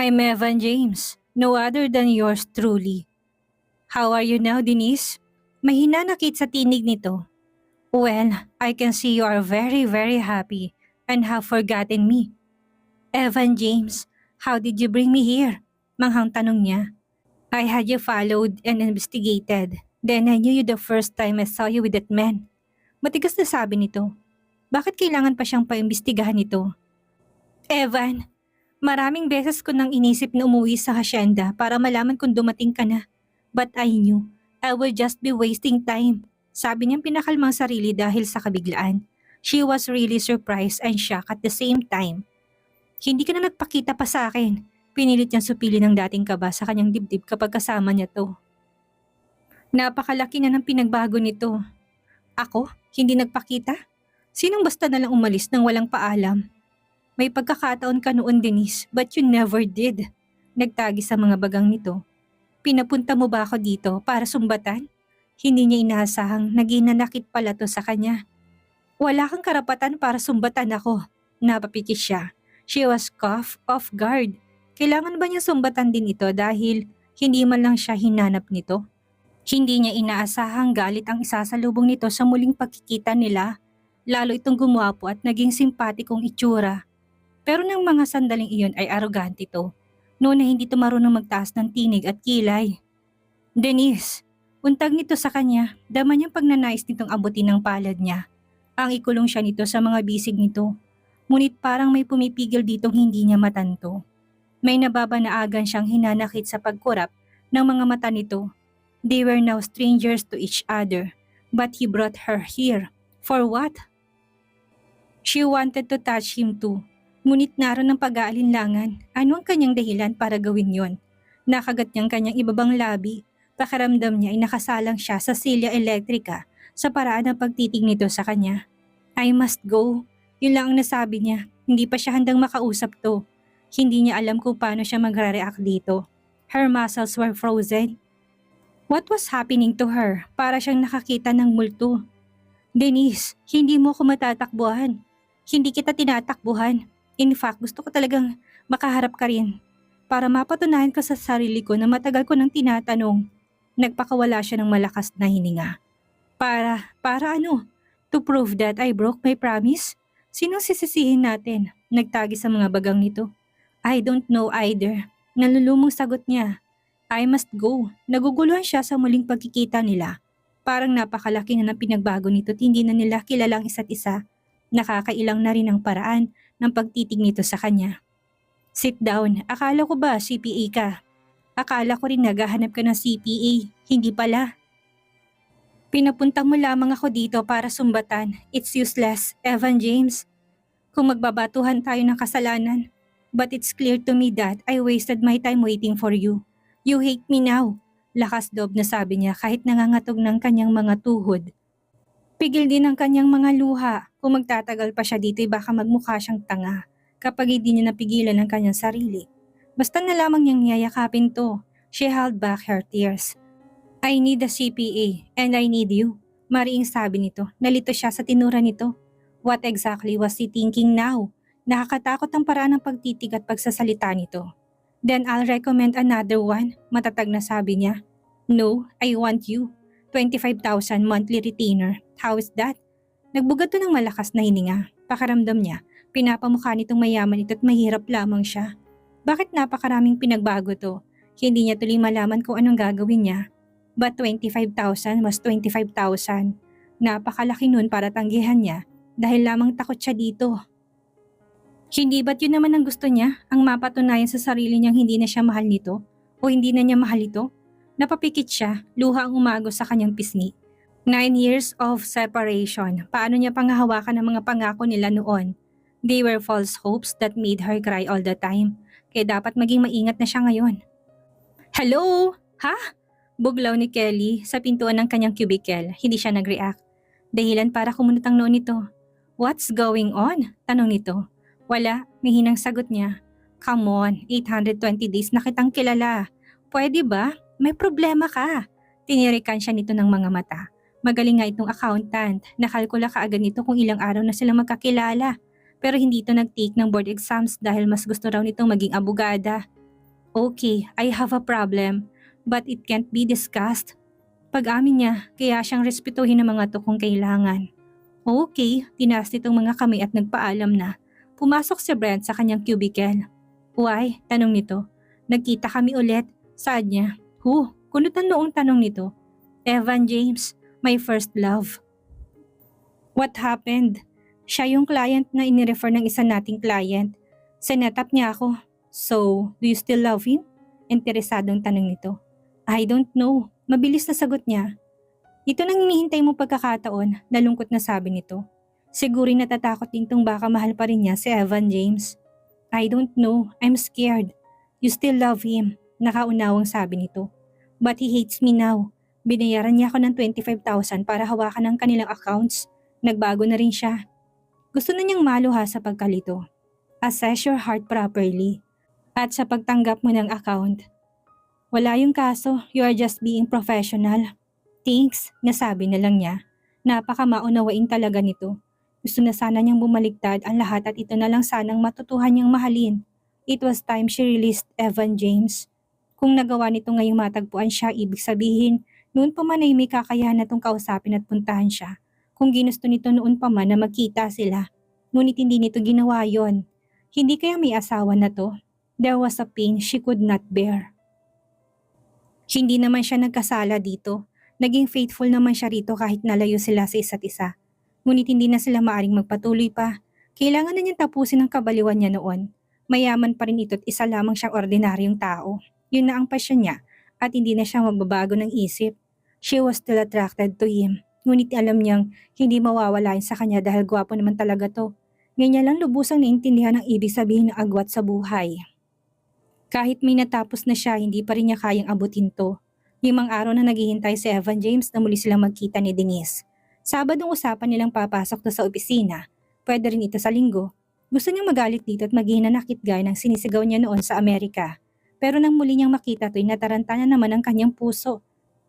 I'm Evan James, no other than yours truly. How are you now, Denise? May hinanakit sa tinig nito. Well, I can see you are very very happy and have forgotten me. Evan James, how did you bring me here? Manghang tanong niya. I had you followed and investigated. Then I knew you the first time I saw you with that man. Matigas na sabi nito. Bakit kailangan pa siyang paimbestigahan nito? Evan, maraming beses ko nang inisip na umuwi sa hacienda para malaman kung dumating ka na. But I knew I would just be wasting time. Sabi niyang pinakalmang sarili dahil sa kabiglaan. She was really surprised and shocked at the same time. Hindi ka na nagpakita pa sa akin. Pinilit niyang supili ng dating kaba sa kanyang dibdib kapag kasama niya to. Napakalaki na ng pinagbago nito. Ako? Hindi nagpakita? Sinong basta na lang umalis nang walang paalam? May pagkakataon ka noon, Denise, but you never did. Nagtagi sa mga bagang nito. Pinapunta mo ba ako dito para sumbatan? Hindi niya inaasahang naginanakit pala to sa kanya. Wala kang karapatan para sumbatan ako. Napapikit siya. She was caught off guard. Kailangan ba niya sumbatan din ito dahil hindi man lang siya hinanap nito? Hindi niya inaasahang galit ang isasalubong nito sa muling pagkikita nila. Lalo itong gumwapo at naging simpatikong itsura. Pero nang mga sandaling iyon ay arogante to. Noon na hindi to marunong magtaas ng tinig at kilay. Denise, untag nito sa kanya, dama niyang pagnanais nitong abutin ng palad niya. Ang ikulong siya nito sa mga bisig nito. Ngunit parang may pumipigil ditong hindi niya matanto. May nababanaagan siyang hinanakit sa pagkurap ng mga mata nito. They were now strangers to each other, but he brought her here. For what? She wanted to touch him too. Ngunit naroon ang pag-aalinlangan. Ano ang kanyang dahilan para gawin yon? Nakagat niyang kanyang ibabang labi. Pakaramdam niya ay nakasalang siya sa silya elektrika sa paraan ng pagtitig nito sa kanya. I must go. Yun lang ang nasabi niya. Hindi pa siya handang makausap to. Hindi niya alam kung paano siya magre-react dito. Her muscles were frozen. What was happening to her? Para siyang nakakita ng multo. Denise, hindi mo ako matatakbuhan. Hindi kita tinatakbuhan. In fact, gusto ko talagang makaharap ka rin para mapatunayan ko sa sarili ko na matagal ko nang tinatanong. Nagpakawala siya ng malakas na hininga. Para ano? To prove that I broke my promise? Sinong sisisihin natin? Nagtagi sa mga bagang nito. I don't know either. Nalulumong sagot niya. I must go. Naguguluhan siya sa muling pagkikita nila. Parang napakalaki na ng pinagbago nito at hindi na nila kilalang isa't isa. Nakakailang na rin ang paraan ng pagtitig nito sa kanya. Sit down. Akala ko ba CPA ka? Akala ko rin naghahanap ka ng CPA. Hindi pala. Pinapunta mo lamang ako dito para sumbatan. It's useless, Evan James. Kung magbabatuhan tayo ng kasalanan. But it's clear to me that I wasted my time waiting for you. You hate me now. Lakas loob na sabi niya kahit nangangatog ng kanyang mga tuhod. Pigil din ang kanyang mga luha. Kung magtatagal pa siya dito ay baka magmukha siyang tanga kapag hindi niya napigilan ang kanyang sarili. Basta na lamang niyang yayakapin to. She held back her tears. I need a CPA and I need you. Mariing sabi nito. Nalito siya sa tinura nito. What exactly was he thinking now? Nakakatakot ang paraan ng pagtitig at pagsasalita nito. Then I'll recommend another one. Matatag na sabi niya. No, I want you. 25,000 monthly retainer. How is that? Nagbugat to ng malakas na hininga. Pakaramdam niya, pinapamukha nitong mayaman ito at mahirap lamang siya. Bakit napakaraming pinagbago to? Hindi niya tuloy malaman kung anong gagawin niya. But 25,000 was 25,000. Napakalaki nun para tanggihan niya dahil lamang takot siya dito. Hindi ba't yun naman ang gusto niya? Ang mapatunayan sa sarili niyang hindi na siya mahal nito? O hindi na niya mahal ito? Napapikit siya, luha ang umagos sa kanyang pisngi. 9 years of separation. Paano niya panghahawakan ang mga pangako nila noon? They were false hopes that made her cry all the time. Kaya dapat maging maingat na siya ngayon. Hello? Ha? Buglaw ni Kelly sa pintuan ng kanyang cubicle. Hindi siya nag-react. Dahilan para kumunot ang noo nito. What's going on? Tanong nito. Wala, may hinang sagot niya. Come on, 820 days na kitang kilala. Pwede ba? May problema ka. Tinirikan siya nito ng mga mata. Magaling nga itong accountant. Nakalkula kaagad nito kung ilang araw na sila magkakilala. Pero hindi ito nag-take ng board exams dahil mas gusto raw nitong maging abogada. Okay, I have a problem, but it can't be discussed. Pag-amin niya, kaya siyang respetuhin ng mga to kung kailangan. Okay, tinaas nitong mga kamay at nagpaalam na. Pumasok si Brent sa kanyang cubicle. Why? Tanong nito. Nagkita kami ulit. Saan niya? Kunot ang noong tanong nito. Evan James, my first love. What happened? Siya yung client na inirefer ng isa nating client. Sinetap niya ako. So, do you still love him? Interesadong tanong nito. I don't know. Mabilis na sagot niya. Ito nang hinihintay mo pagkakataon, nalungkot na sabi nito. Siguro'y natatakot din tong baka mahal pa rin niya si Evan James. I don't know, I'm scared. You still love him, nakaunawang sabi nito. But he hates me now. Binayaran niya ako ng 25,000 para hawakan ang kanilang accounts. Nagbago na rin siya. Gusto na niyang maluha sa pagkalito. Assess your heart properly. At sa pagtanggap mo ng account. Wala yung kaso, you are just being professional. Thanks, nasabi na lang niya. Napaka-maunawain talaga nito. Gusto na sana niyang bumaliktad ang lahat at ito na lang sanang matutuhan niyang mahalin. It was time she released Evan James. Kung nagawa nito ngayong matagpuan siya, ibig sabihin, noon pa man ay may kakayahan na itong kausapin at puntahan siya. Kung ginusto nito noon pa man na magkita sila. Ngunit hindi nito ginawa yon. Hindi kaya may asawa na to? There was a pain she could not bear. Hindi naman siya nagkasala dito. Naging faithful naman siya rito kahit nalayo sila sa isa't isa. Ngunit hindi na sila maaring magpatuloy pa. Kailangan na niyang tapusin ang kabaliwan niya noon. Mayaman pa rin ito at isa lamang siyang ordinaryong tao. Yun na ang pasyon niya at hindi na siya magbabago ng isip. She was still attracted to him. Ngunit alam niyang hindi mawawala yun sa kanya dahil gwapo naman talaga to. Ganyan lang lubusang naintindihan ang ibig sabihin ng agwat sa buhay. Kahit may natapos na siya, hindi pa rin niya kayang abutin to. 5 araw na naghihintay si Evan James na muli silang magkita ni Denise. Sabadong usapan nilang papasok to sa opisina. Pwede rin ito sa linggo. Gusto niyang magalit dito at maghihinanakit gaya ng sinisigaw niya noon sa Amerika. Pero nang muli niyang makita to'y nataranta na naman ang kanyang puso.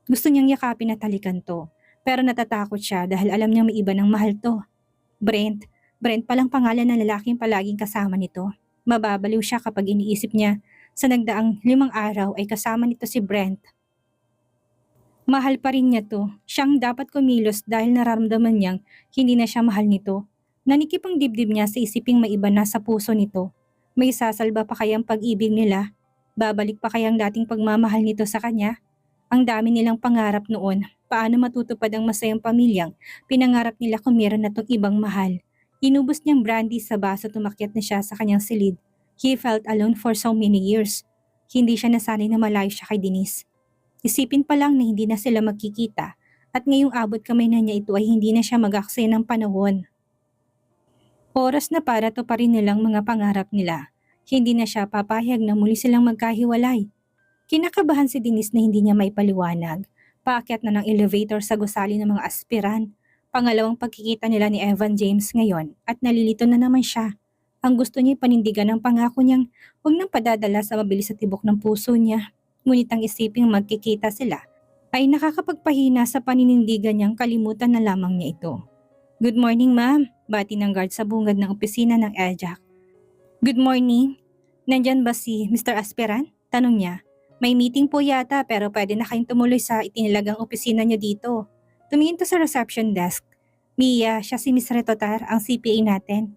Gusto niyang yakapin at halikan to. Pero natatakot siya dahil alam niyang may iba ng mahal to. Brent palang pangalan ng lalaking palaging kasama nito. Mababaliw siya kapag iniisip niya sa nagdaang 5 araw ay kasama nito si Brent. Mahal pa rin niya to. Siyang dapat kumilos dahil nararamdaman niyang hindi na siya mahal nito. Nanikip ang dibdib niya sa isiping may iba na sa puso nito. May sasalba pa kayang pag-ibig nila? Babalik pa kayang dating pagmamahal nito sa kanya? Ang dami nilang pangarap noon. Paano matutupad ang masayang pamilyang pinangarap nila kung meron na tong ibang mahal? Inubos niyang brandy sa baso, tumakyat na siya sa kanyang silid. He felt alone for so many years. Hindi siya nasanay na malayo siya kay Denise. Isipin pa lang na hindi na sila magkikita at ngayong abot kamay na niya ito ay hindi na siya mag-aksaya ng panahon. Oras na para to pa rin nilang mga pangarap nila. Hindi na siya papayag na muli silang magkahiwalay. Kinakabahan si Denise na hindi niya maipaliwanag. Paakyat na ng elevator sa gusali ng mga aspiran. Pangalawang pagkikita nila ni Evan James ngayon at nalilito na naman siya. Ang gusto niya panindigan ng pangako niyang huwag nang padadala sa mabilis sa tibok ng puso niya. Ngunit ang isiping magkikita sila ay nakakapagpahina sa paninindigan niyang kalimutan na lamang niya ito. Good morning, ma'am. Bati ng guard sa bungad ng opisina ng EJAC. Good morning. Nandyan ba si Mr. Aspiran? Tanong niya. May meeting po yata pero pwede na kayong tumuloy sa itinilagang opisina niya dito. Tumingin to sa reception desk. Mia, siya si Miss Retotar, ang CPA natin.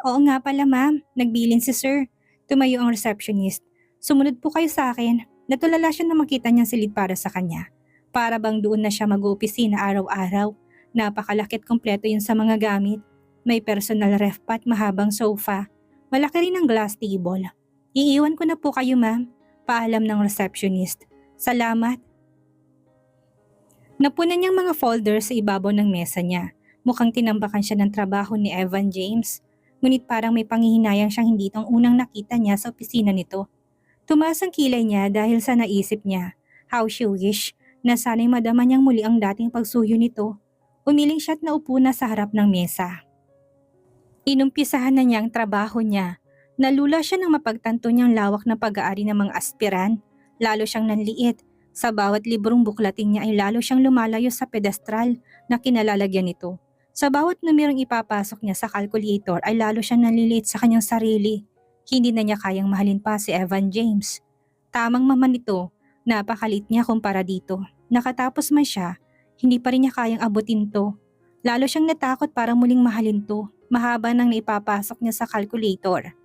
Oo nga pala ma'am. Nagbilin si sir. Tumayo ang receptionist. Sumunod po kayo sa akin. Natulala siya na makita niyang silid para sa kanya. Para bang doon na siya mag-uopisina araw-araw. Napakalakit kompleto yun sa mga gamit. May personal ref pa at mahabang sofa. Malaki rin ang glass table. Iiwan ko na po kayo ma'am. Paalam ng receptionist. Salamat. Napunan niyang mga folder sa ibabaw ng mesa niya. Mukhang tinambakan siya ng trabaho ni Evan James. Ngunit parang may panghihinayang siyang hindi itong unang nakita niya sa opisina nito. Tumaas ang kilay niya dahil sa naisip niya. How she wish na sana'y madama niyang muli ang dating pagsuyo nito. Umiling siya at naupo na sa harap ng mesa. Inumpisahan na niya ang trabaho niya. Nalula siya nang mapagtanto niyang lawak na pag-aari ng mga aspiran. Lalo siyang nanliit. Sa bawat librong buklating niya ay lalo siyang lumalayo sa pedestral na kinalalagyan nito. Sa bawat numerong ipapasok niya sa calculator ay lalo siyang nanliliit sa kanyang sarili. Hindi na niya kayang mahalin pa si Evan James. Tamang mama nito, napakalit niya kumpara dito. Nakatapos man siya, hindi pa rin niya kayang abutin to. Lalo siyang natakot para muling mahalin to, mahaba nang naipapasok niya sa calculator.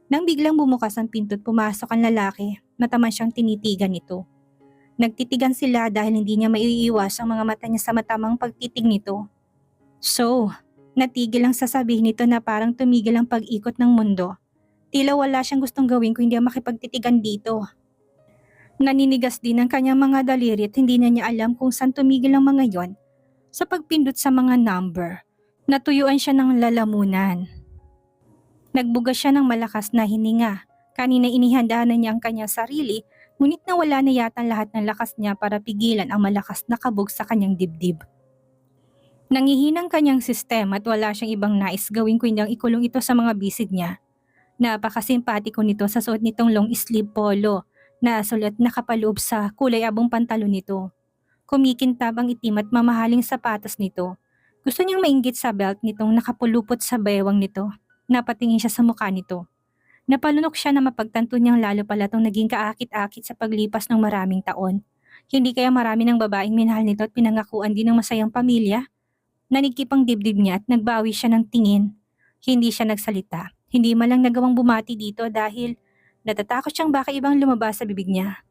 Nang biglang bumukas ang pinto at pumasok ang lalaki, mataman siyang tinitigan nito. Nagtitigan sila dahil hindi niya maiiwas ang mga mata niya sa matamang pagtitig nito. So, natigil ang sasabihin nito na parang tumigil ang pag-ikot ng mundo. Tila wala siyang gustong gawin kung hindi ang makipagtitigan dito. Naninigas din ang kanyang mga daliri at hindi na niya alam kung saan tumigil ang mga yon. Sa pagpindot sa mga number, natuyuan siya ng lalamunan. Nagbuga siya ng malakas na hininga. Kanina inihanda na niya ang kanyang sarili, ngunit nawala na yata lahat ng lakas niya para pigilan ang malakas na kabog sa kanyang dibdib. Nangihinang kanyang sistema at wala siyang ibang nais gawin kundi ang ikulong ito sa mga bisig niya. Napakasimpatiko nito sa suot nitong long sleeve polo na sulat nakapaloob sa kulay abong pantalon nito. Kumikintab ang itim at mamahaling sapatos nito. Gusto niyang mainggit sa belt nitong nakapulupot sa bewang nito. Napatingin siya sa mukha nito. Napalunok siya na mapagtanto niyang lalo pala itong naging kaakit-akit sa paglipas ng maraming taon. Hindi kaya marami ng babaeng minahal nito at pinangakuan din ng masayang pamilya? Nanikip ang dibdib niya at nagbawi siya ng tingin. Hindi siya nagsalita. Hindi man lang nagawang bumati dito dahil natatakot siyang baka ibang lumabas sa bibig niya.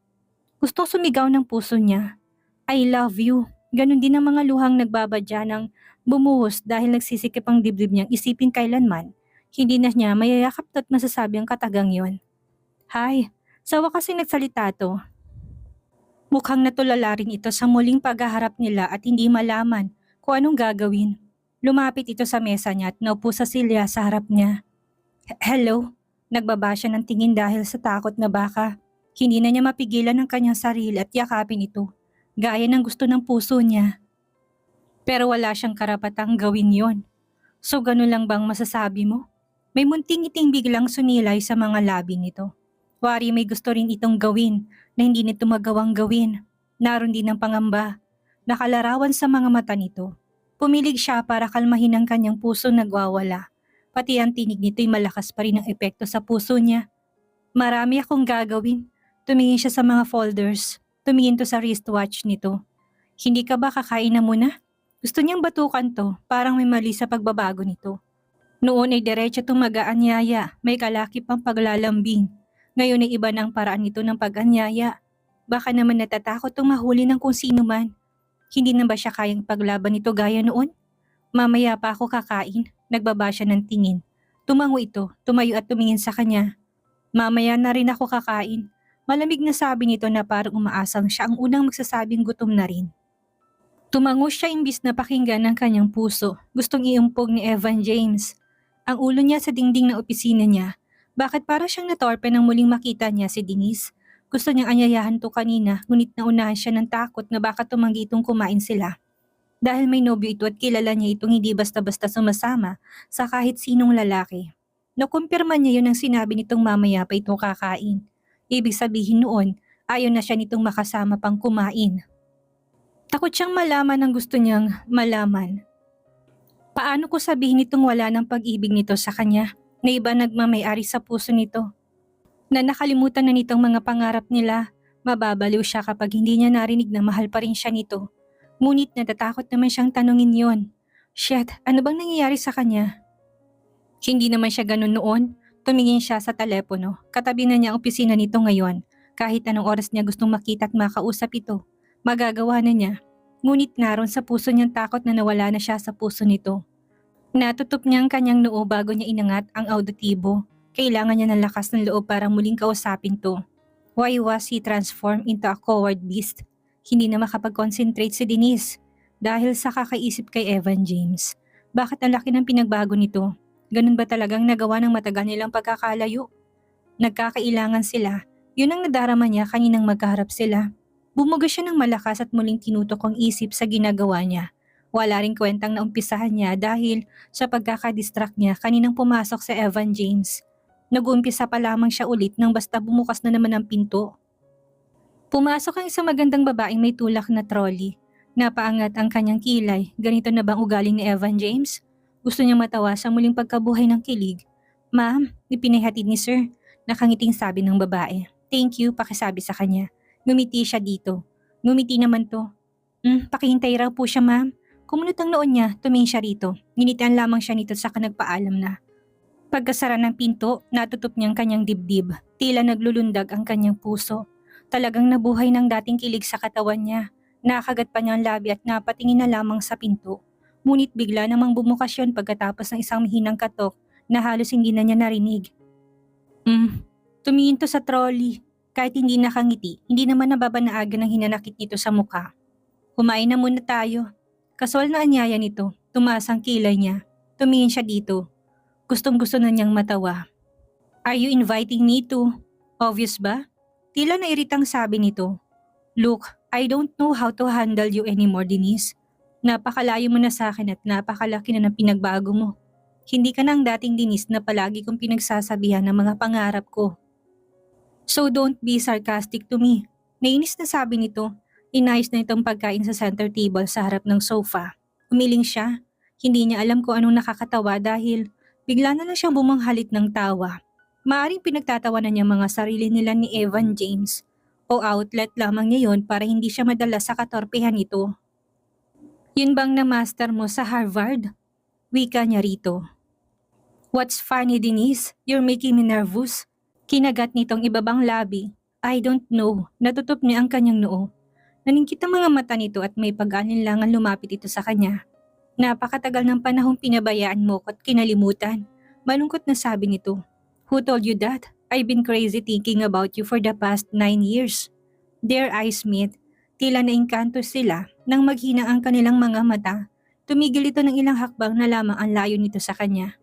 Gusto sumigaw ng puso niya. I love you. Ganon din ang mga luhang nagbabadya ng bumuhos dahil nagsisikip ang dibdib niyang isipin kailanman. Hindi na niya mayayakap at masasabi ang katagang yon. Hay, sa wakas ay nagsalita to. Mukhang natulala rin ito sa muling paghaharap nila at hindi malaman kung anong gagawin. Lumapit ito sa mesa niya at naupo sa silya sa harap niya. Hello? Nagbaba siya ng tingin dahil sa takot na baka hindi na niya mapigilan ang kanyang sarili at yakapin ito, gaya ng gusto ng puso niya. Pero wala siyang karapatang gawin yon. So gano'n lang bang masasabi mo? May munting ngiting biglang sunilay sa mga labi nito. Wari may gusto rin itong gawin na hindi nito magawang gawin. Naroon din ang pangamba. Nakalarawan sa mga mata nito. Pumilig siya para kalmahin ang kanyang puso nagwawala. Pati ang tinig nito'y malakas pa rin ang epekto sa puso niya. Marami akong gagawin. Tumingin siya sa mga folders. Tumingin to sa wristwatch nito. Hindi ka ba kakain na muna? Gusto niyang batukan to, parang may mali sa pagbabago nito. Noon ay diretso itong mag-aanyaya, may kalakip ang paglalambing. Ngayon ay iba na ang paraan nito ng pag-anyaya. Baka naman natatakot itong mahuli ng kung sino man. Hindi na ba siya kayang paglaban nito gaya noon? Mamaya pa ako kakain, nagbaba siya ng tingin. Tumango ito, tumayo at tumingin sa kanya. Mamaya na rin ako kakain. Malamig na sabi nito na parang umaasang siya ang unang magsasabing gutom na rin. Tumango siya imbis na pakinggan ng kanyang puso. Gustong iumpog ni Evan James. Ang ulo niya sa dingding ng opisina niya. Bakit para siyang natorpe nang muling makita niya si Denise? Gusto niyang anyayahan to kanina, ngunit naunahan siya ng takot na baka tumanggi itong kumain sila. Dahil may nobyo ito at kilala niya itong hindi basta-basta sumasama sa kahit sinong lalaki. Nakumpirma niya yun ang sinabi nitong mamaya pa itong kakain. Ibig sabihin noon, ayaw na siya nitong makasama pang kumain. Takot siyang malaman ang gusto niyang malaman. Paano ko sabihin nitong wala ng pag-ibig nito sa kanya, na iba nagmamayari sa puso nito? Na nakalimutan na nitong mga pangarap nila, mababaliw siya kapag hindi niya narinig na mahal pa rin siya nito. Ngunit natatakot naman siyang tanungin yon. Shit, ano bang nangyayari sa kanya? Hindi naman siya ganun noon. Tumingin siya sa telepono. Katabi na niya ang opisina nito ngayon. Kahit anong oras niya gustong makita at makausap ito, magagawa na niya. Ngunit naroon sa puso niyang takot na nawala na siya sa puso nito. Natutup niya ang kanyang noo bago niya inangat ang auditibo. Kailangan niya ng lakas ng loob para muling kausapin to. Why was he transformed into a coward beast? Hindi na makapag-concentrate si Denise dahil sa kakaisip kay Evan James. Bakit ang laki ng pinagbago nito? Ganun ba talagang nagawa ng matagal nilang pagkakalayo? Nagkakailangan sila. Yun ang nadarama niya kaninang magkaharap sila. Bumuga siya ng malakas at muling tinutok ang isip sa ginagawa niya. Wala ring kwentang naumpisahan niya dahil sa pagkakadistract niya kaninang pumasok si Evan James. Nag-uumpisa pa lamang siya ulit nang basta bumukas na naman ang pinto. Pumasok ang isang magandang babaeng may tulak na trolley. Napaangat ang kanyang kilay. Ganito na bang ugaling ni Evan James? Gusto niyang matawa sa muling pagkabuhay ng kilig. Ma'am, ipinahatid ni sir. Nakangiting sabi ng babae. Thank you, pakisabi sa kanya. Ngumiti siya dito. Ngumiti naman to. Pakihintay raw po siya, ma'am. Kumunot ang noon niya, tumingin siya rito. Nginitian lamang siya nito saka nagpaalam na. Pagkasara ng pinto, natutup niyang kanyang dibdib. Tila naglulundag ang kanyang puso. Talagang nabuhay ng dating kilig sa katawan niya. Nakagat pa niya ang labi at napatingin na lamang sa pinto. Ngunit bigla namang bumukas yun pagkatapos ng isang mahinang katok na halos hindi na niya narinig. Tumingin to sa trolley. Kahit hindi nakangiti, hindi naman nababanaagan ng hinanakit nito sa mukha. Kumain na muna tayo. Kasual na anyaya nito, tumaas ang kilay niya. Tumingin siya dito. Gustong-gusto na niyang matawa. Are you inviting me to? Obvious ba? Tila nairitang sabi nito. Look, I don't know how to handle you anymore, Denise. Napakalayo mo na sa akin at napakalaki na ng pinagbago mo. Hindi ka na ang dating Denise na palagi kong pinagsasabihan ng mga pangarap ko. So don't be sarcastic to me. Nainis na sabi nito. Inayos na itong pagkain sa center table sa harap ng sofa. Umiling siya. Hindi niya alam kung anong nakakatawa dahil bigla na lang siyang bumanghalit ng tawa. Maaring pinagtatawanan niya mga sarili nila ni Evan James. O outlet lamang niya yon para hindi siya madala sa katorpehan nito. Yun bang na-master mo sa Harvard? Wika niya rito. What's funny, Denise? You're making me nervous. Kinagat nitong ibabang labi. I don't know. Natutup niya ang kanyang noo. Naningkit ang mga mata nito at may pag-alinlangan lumapit ito sa kanya. Napakatagal ng panahong pinabayaan mo ko at kinalimutan. Malungkot na sabi nito. Who told you that? I've been crazy thinking about you for the past 9 years. Their eyes meet. Tila naingkanto sila nang maghina ang kanilang mga mata. Tumigil ito ng ilang hakbang na lamang ang layo nito sa kanya.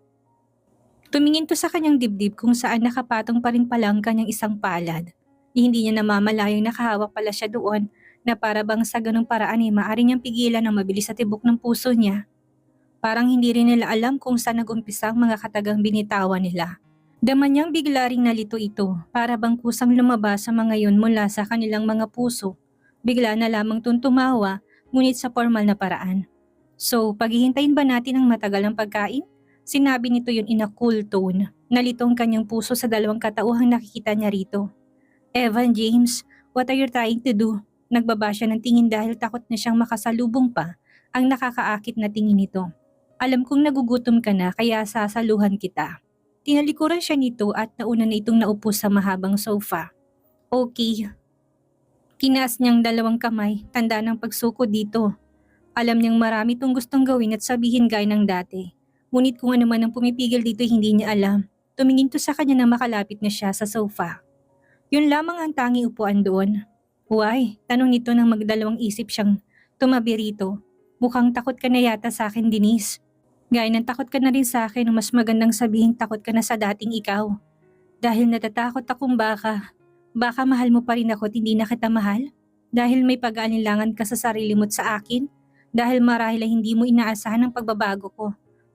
Tumingin to sa kanyang dibdib kung saan nakapatong pa rin pala ang kanyang isang palad. Hindi niya namamalayang nakahawak pala siya doon na para bang sa ganung paraan ay maaari niyang pigilan ang mabilis sa tibok ng puso niya. Parang hindi rin nila alam kung saan nagumpisa ang mga katagang binitawan nila. Dama niyang bigla ring nalito ito para bang kusang lumabas sa mga yun mula sa kanilang mga puso. Bigla na lamang tumawa ngunit sa formal na paraan. So, paghihintayin ba natin ang matagal ng pagkain? Sinabi nito yun in a cool tone. Nalitong kanyang puso sa dalawang katauhang nakikita niya rito. Evan James, what are you trying to do? Nagbaba siya ng tingin dahil takot na siyang makasalubong pa ang nakakaakit na tingin nito. Alam kong nagugutom ka na kaya sasaluhan kita. Tinalikuran siya nito at nauna na itong naupo sa mahabang sofa. Okay. Kinaas niyang dalawang kamay, tanda ng pagsuko dito. Alam niyang marami itong gustong gawin at sabihin gaya ng dati. Ngunit kung ano man ang pumipigil dito hindi niya alam. Tumingin to sa kanya na makalapit na siya sa sofa. Yun lamang ang tanging upuan doon. Why? Tanong nito nang magdalawang isip siyang tumabi rito. Mukhang takot ka na yata sa akin, Denise. Gaya ng takot ka na rin sa akin o mas magandang sabihin takot ka na sa dating ikaw. Dahil natatakot akong baka mahal mo pa rin ako at hindi na kita mahal? Dahil may pag-aalinlangan ka sa sarili mo at sa akin? Dahil marahil ay hindi mo inaasahan ang pagbabago ko.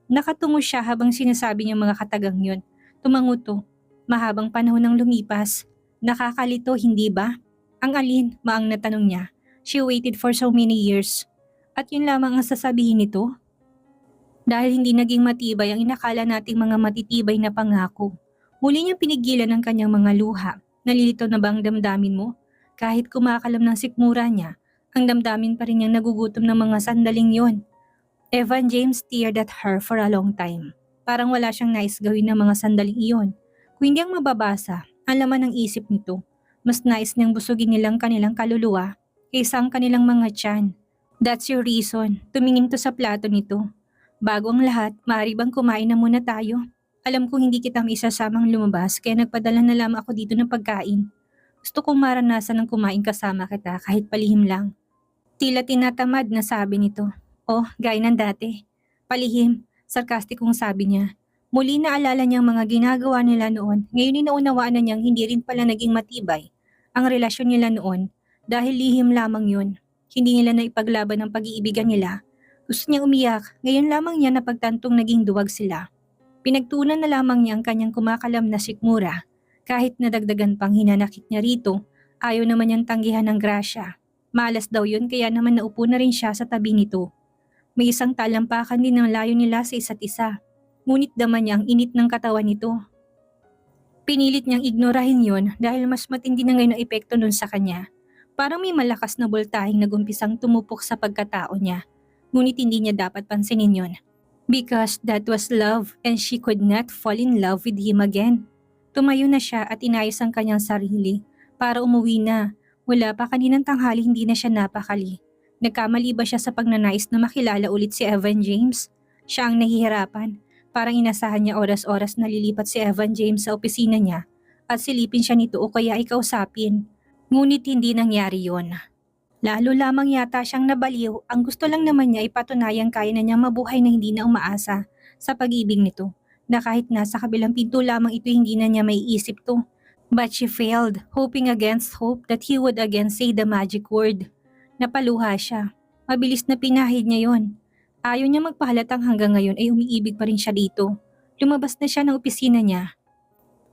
Nakatungo siya habang sinasabi niya mga katagang yun. Tumango to. Mahabang panahon nang lumipas. Nakakalito, hindi ba? Ang alin, maang natanong niya. She waited for so many years. At yun lamang ang sasabihin nito? Dahil hindi naging matibay ang inakala nating mga matitibay na pangako. Muli niyang pinigilan ang kanyang mga luha. Nalilito na ba ang damdamin mo? Kahit kumakalam ng sikmura niya, ang damdamin pa rin niyang nagugutom ng mga sandaling yon. Evan James stared at her for a long time. Parang wala siyang nais gawin ng mga sandaling iyon. Kung hindi ang mababasa, ang laman ng isip nito, mas nais niyang busugin nilang kanilang kaluluwa kaysa ang kanilang mga tiyan. That's your reason. Tumingin to sa plato nito. Bago ang lahat, maaari bang kumain na muna tayo? Alam kong hindi kita maisasamang lumabas kaya nagpadala na lamang ako dito ng pagkain. Gusto kong maranasan ng kumain kasama kita kahit palihim lang. Tila tinatamad na sabi nito. Oh, gaya ng dati. Palihim, sarkastikong sabi niya. Muli naalala niyang mga ginagawa nila noon. Ngayon inaunawaan na niyang hindi rin pala naging matibay ang relasyon nila noon dahil lihim lamang yun. Hindi nila naipaglaban ang pag-iibigan nila. Gusto niyang umiyak, ngayon lamang niya napagtantong naging duwag sila. Pinagtunan na lamang niya ang kanyang kumakalam na sikmura. Kahit nadagdagan pang hinanakit niya rito, ayaw naman niyang tanggihan ng grasya. Malas daw yun kaya naman naupo na rin siya sa tabi nito. May isang talampakan din ng layo nila sa isa't isa. Ngunit dama niya ang init ng katawan nito. Pinilit niyang ignorahin yon dahil mas matindi na ngayon ang epekto nun sa kanya. Parang may malakas na boltaheng nagumpisang tumupok sa pagkatao niya. Ngunit hindi niya dapat pansinin yon. Because that was love and she could not fall in love with him again. Tumayo na siya at inayos ang kanyang sarili para umuwi na. Wala pa kaninang tanghali hindi na siya napakali. Nagkamali ba siya sa pagnanais na makilala ulit si Evan James? Siya ang nahihirapan. Parang inasahan niya oras-oras na lilipat si Evan James sa opisina niya at silipin siya nito o kaya ikausapin. Ngunit hindi nangyari yon. Lalo lamang yata siyang nabaliw, ang gusto lang naman niya ipatunayang kaya na niyang mabuhay na hindi na umaasa sa pag-ibig nito, na kahit nasa kabilang pinto lamang ito hindi na niya maiisip to. But she failed, hoping against hope that he would again say the magic word. Napaluha siya. Mabilis na pinahid niya yon. Ayaw niya magpahalatang hanggang ngayon ay umiibig pa rin siya dito. Lumabas na siya ng opisina niya.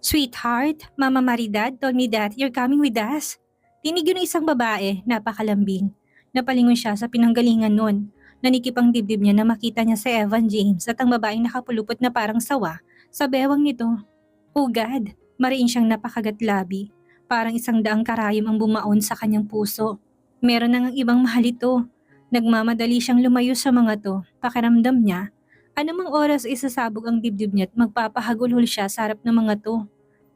Sweetheart, Mama Maridad told me that you're coming with us. Tinig yun ng isang babae, napakalambing. Napalingon siya sa pinanggalingan nun. Nanikip ang dibdib niya na makita niya si Evan James at ang babaeng nakapulupot na parang sawa sa bewang nito. Oh God, mariin siyang napakagatlabi. Parang isang daang karayom ang bumaon sa kanyang puso. Meron na ngang ibang mahal ito. Nagmamadali siyang lumayo sa mga to. Pakiramdam niya, anumang oras isasabog ang dibdib niya at magpapahagulhol siya sa harap ng mga to.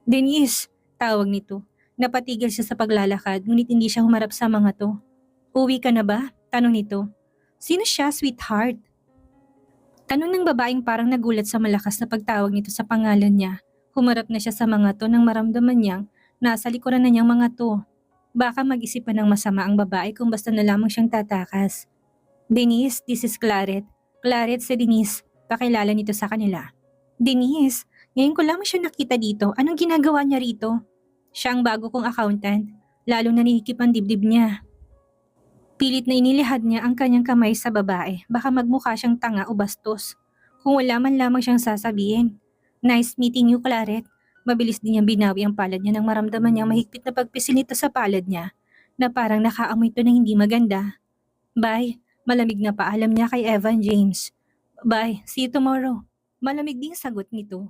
Denise, tawag nito. Napatigil siya sa paglalakad ngunit hindi siya humarap sa mga to. Uwi ka na ba? Tanong nito. Sino siya, sweetheart? Tanong ng babaeng parang nagulat sa malakas na pagtawag nito sa pangalan niya. Humarap na siya sa mga to nang maramdaman niyang nasa likuran na niyang mga to. Baka mag-isipan ng masama ang babae kung basta na lamang siyang tatakas. Denise, this is Claret. Claret si Denise. Pakilala nito sa kanila. Denise, ngayon ko lamang siya nakita dito. Anong ginagawa niya rito? Siya ang bago kong accountant, lalong naninigip ang dibdib niya. Pilit na inilihad niya ang kanyang kamay sa babae, baka magmukha siyang tanga o bastos. Kung wala man lamang siyang sasabihin. Nice meeting you, Claret. Mabilis din niyang binawi ang palad niya nang maramdaman niyang mahigpit na pagpisil nito sa palad niya, na parang nakaamoy ito ng hindi maganda. Bye, malamig na paalam niya kay Evan James. Bye, see you tomorrow. Malamig ding sagot nito.